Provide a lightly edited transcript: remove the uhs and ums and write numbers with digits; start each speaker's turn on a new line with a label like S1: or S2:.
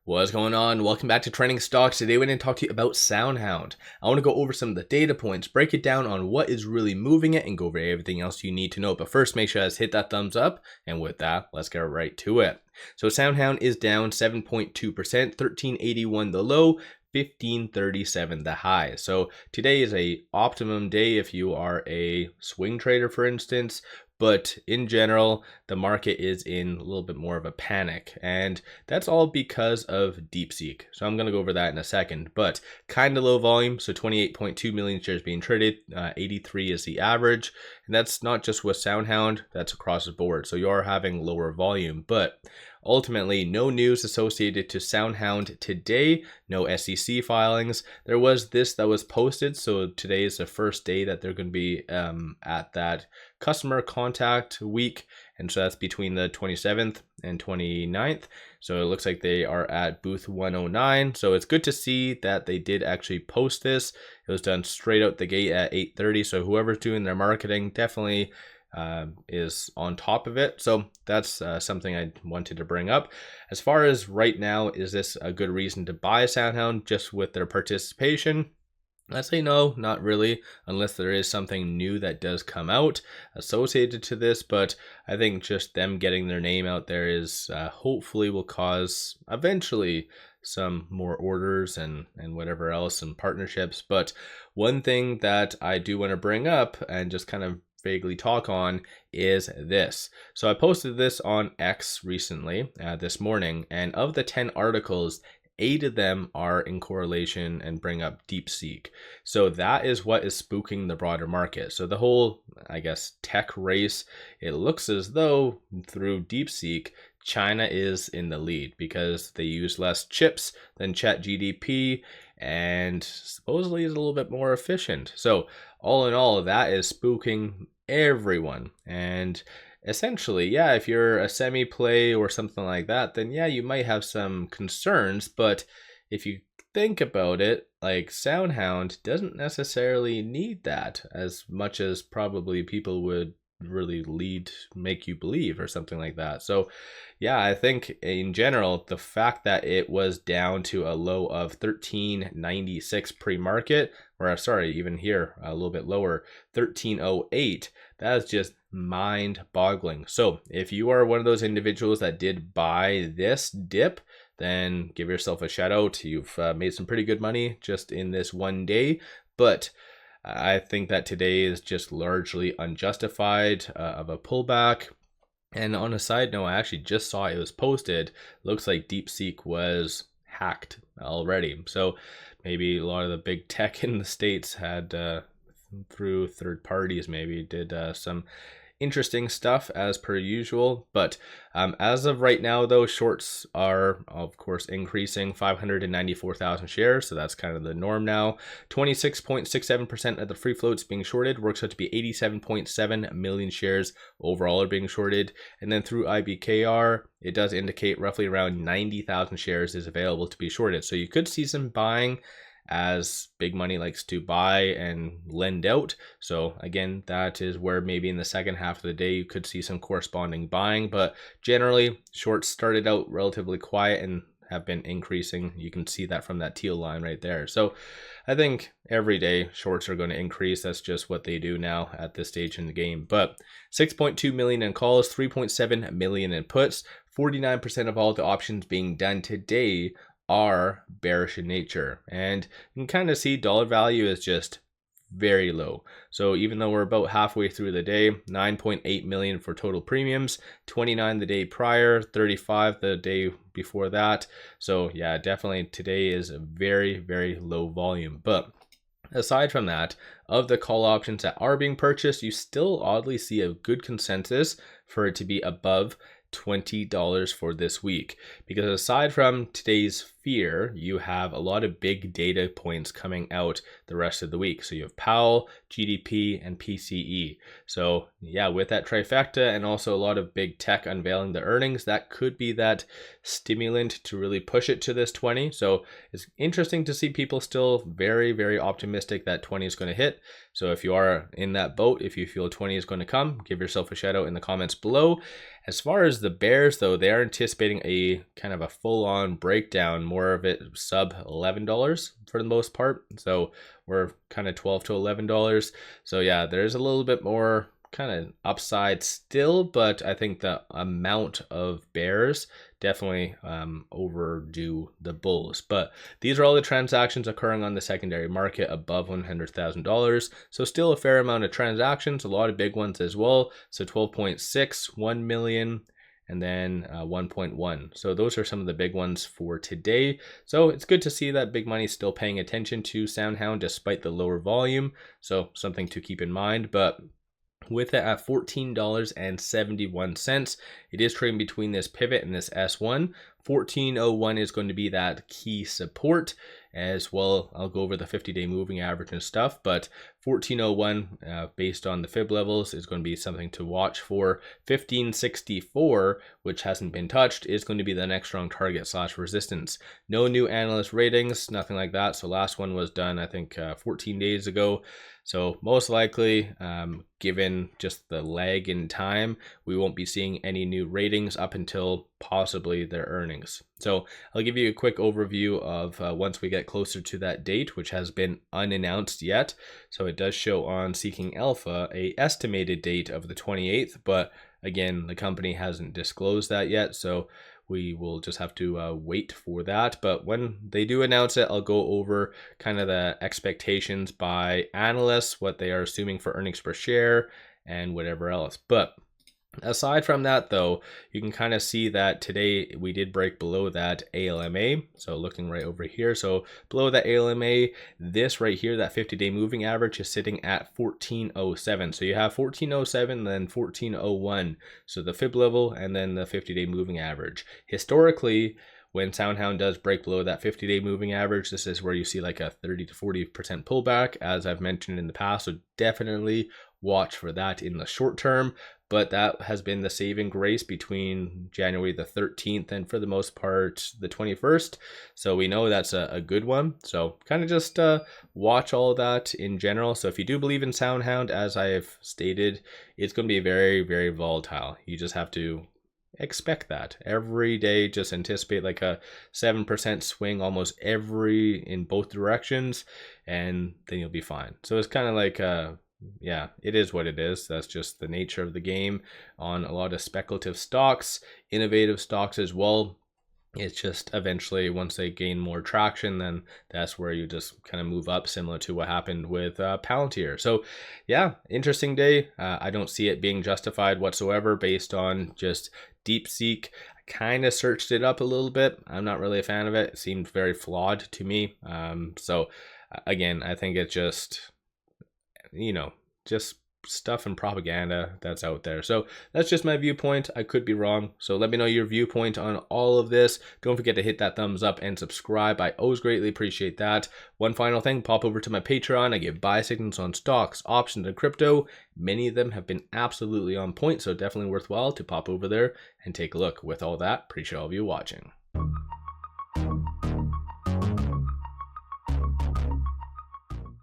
S1: What's going on? Welcome back to Trending Stocks. Today we're going to talk to you about SoundHound. I want to go over some of the data points, break it down on what is really moving it, and go over everything else you need to know. But first, make sure to hit that thumbs up. And with that, let's get right to it. So SoundHound is down 7.2%, 1381 the low, 1537 the high. So today is a optimum day if you are a swing trader, for instance. But in general, the market is in a little bit more of a panic, and that's all because of DeepSeek. So I'm going to go over that in a second, but kind of low volume. So 28.2 million shares being traded, 83 is the average. And that's not just with SoundHound, that's across the board. So you are having lower volume, but ultimately, no news associated to SoundHound today, no SEC filings. There was this that was posted, so today is the first day that they're going to be at that customer contact week, and so that's between the 27th and 29th. So it looks like they are at booth 109. So it's good to see that they did actually post this. It was done straight out the gate at 8:30. So whoever's doing their marketing definitely is on top of it. So that's something I wanted to bring up. As far as right now, is this a good reason to buy SoundHound just with their participation? I'd say no, not really, unless there is something new that does come out associated to this. But I think just them getting their name out there is hopefully will cause eventually some more orders and whatever else and partnerships. But one thing that I do want to bring up and just kind of vaguely talk on is this. So I posted this on X recently, this morning, and of the 10 articles, 8 of them are in correlation and bring up DeepSeek. So that is what is spooking the broader market. So the whole, I guess, tech race, it looks as though through DeepSeek, China is in the lead because they use less chips than ChatGPT and supposedly is a little bit more efficient. So all in all, that is spooking everyone. And essentially, yeah, if you're a semi play or something like that, then yeah, you might have some concerns. But if you think about it, like SoundHound doesn't necessarily need that as much as probably people would really make you believe or something like that. So yeah, I think in general, the fact that it was down to a low of 1396 pre-market, or sorry, even here a little bit lower, 1308, that is just mind-boggling. So if you are one of those individuals that did buy this dip, then give yourself a shout out. You've made some pretty good money just in this one day, but I think that today is just largely unjustified of a pullback. And on a side note, I actually just saw it was posted. Looks like DeepSeek was hacked already. So maybe a lot of the big tech in the States had, through third parties, maybe did some interesting stuff as per usual. But as of right now, though, shorts are of course increasing, 594,000 shares, so that's kind of the norm now. 26.67% of the free floats being shorted, works out to be 87.7 million shares overall are being shorted. And then through IBKR, it does indicate roughly around 90,000 shares is available to be shorted. So you could see some buying as big money likes to buy and lend out. So again, that is where maybe in the second half of the day you could see some corresponding buying, but generally shorts started out relatively quiet and have been increasing. You can see that from that teal line right there. So I think every day shorts are going to increase. That's just what they do now at this stage in the game. But 6.2 million in calls, 3.7 million in puts, 49% of all the options being done today are bearish in nature, and you can kind of see dollar value is just very low. So even though we're about halfway through the day, 9.8 million for total premiums, 29 the day prior, 35 the day before that. So yeah, definitely today is a very, very low volume. But aside from that, of the call options that are being purchased, you still oddly see a good consensus for it to be above $20 for this week, because aside from today's fear, you have a lot of big data points coming out the rest of the week. So you have Powell, GDP, and PCE. So yeah, with that trifecta and also a lot of big tech unveiling the earnings, that could be that stimulant to really push it to this 20. So it's interesting to see people still very, very optimistic that 20 is going to hit. So if you are in that boat, if you feel 20 is going to come, give yourself a shout out in the comments below. As far as the bears though, they are anticipating a kind of a full-on breakdown, more of it sub $11 for the most part. So we're kind of $12 to $11. So yeah, there's a little bit more kind of upside still, but I think the amount of bears definitely overdo the bulls. But these are all the transactions occurring on the secondary market above $100,000. So still a fair amount of transactions, a lot of big ones as well. So 12.6, 1 million, and then 1.1. So those are some of the big ones for today. So it's good to see that big money still paying attention to SoundHound despite the lower volume. So something to keep in mind. But with it at $14.71, it is trading between this pivot and this S1. 1401 is going to be that key support as well. I'll go over the 50-day moving average and stuff, but 1401 based on the fib levels is going to be something to watch for. 1564, which hasn't been touched, is going to be the next strong target / resistance. No new analyst ratings, nothing like that. So last one was done, I think 14 days ago. So most likely, given just the lag in time, we won't be seeing any new ratings up until possibly their earnings. So I'll give you a quick overview of once we get closer to that date, which has been unannounced yet. So it does show on Seeking Alpha a estimated date of the 28th, but again, the company hasn't disclosed that yet. So we will just have to wait for that. But when they do announce it, I'll go over kind of the expectations by analysts, what they are assuming for earnings per share and whatever else. But aside from that though, you can kind of see that today we did break below that ALMA. So looking right over here, so below that ALMA, this right here, that 50-day moving average is sitting at 1407. So you have 1407, then 1401. So the fib level and then the 50-day moving average. Historically, when SoundHound does break below that 50-day moving average, this is where you see like a 30 to 40% pullback, as I've mentioned in the past. So definitely watch for that in the short term. But that has been the saving grace between January the 13th and for the most part the 21st. So we know that's a good one. So kind of just watch all of that in general. So if you do believe in SoundHound, as I have stated, it's going to be very, very volatile. You just have to expect that every day. Just anticipate like a 7% swing almost in both directions, and then you'll be fine. So it's kind of like yeah, it is what it is. That's just the nature of the game on a lot of speculative stocks, innovative stocks as well. It's just eventually once they gain more traction, then that's where you just kind of move up, similar to what happened with Palantir. So yeah, interesting day. I don't see it being justified whatsoever based on just DeepSeek. I kind of searched it up a little bit. I'm not really a fan of it. It seemed very flawed to me. So again, I think it's just, just stuff and propaganda that's out there. So that's just my viewpoint. I could be wrong. So let me know your viewpoint on all of this. Don't forget to hit that thumbs up and subscribe. I always greatly appreciate that. One final thing, pop over to my Patreon. I give buy signals on stocks, options, and crypto. Many of them have been absolutely on point, so definitely worthwhile to pop over there and take a look. With all that, appreciate all of you watching.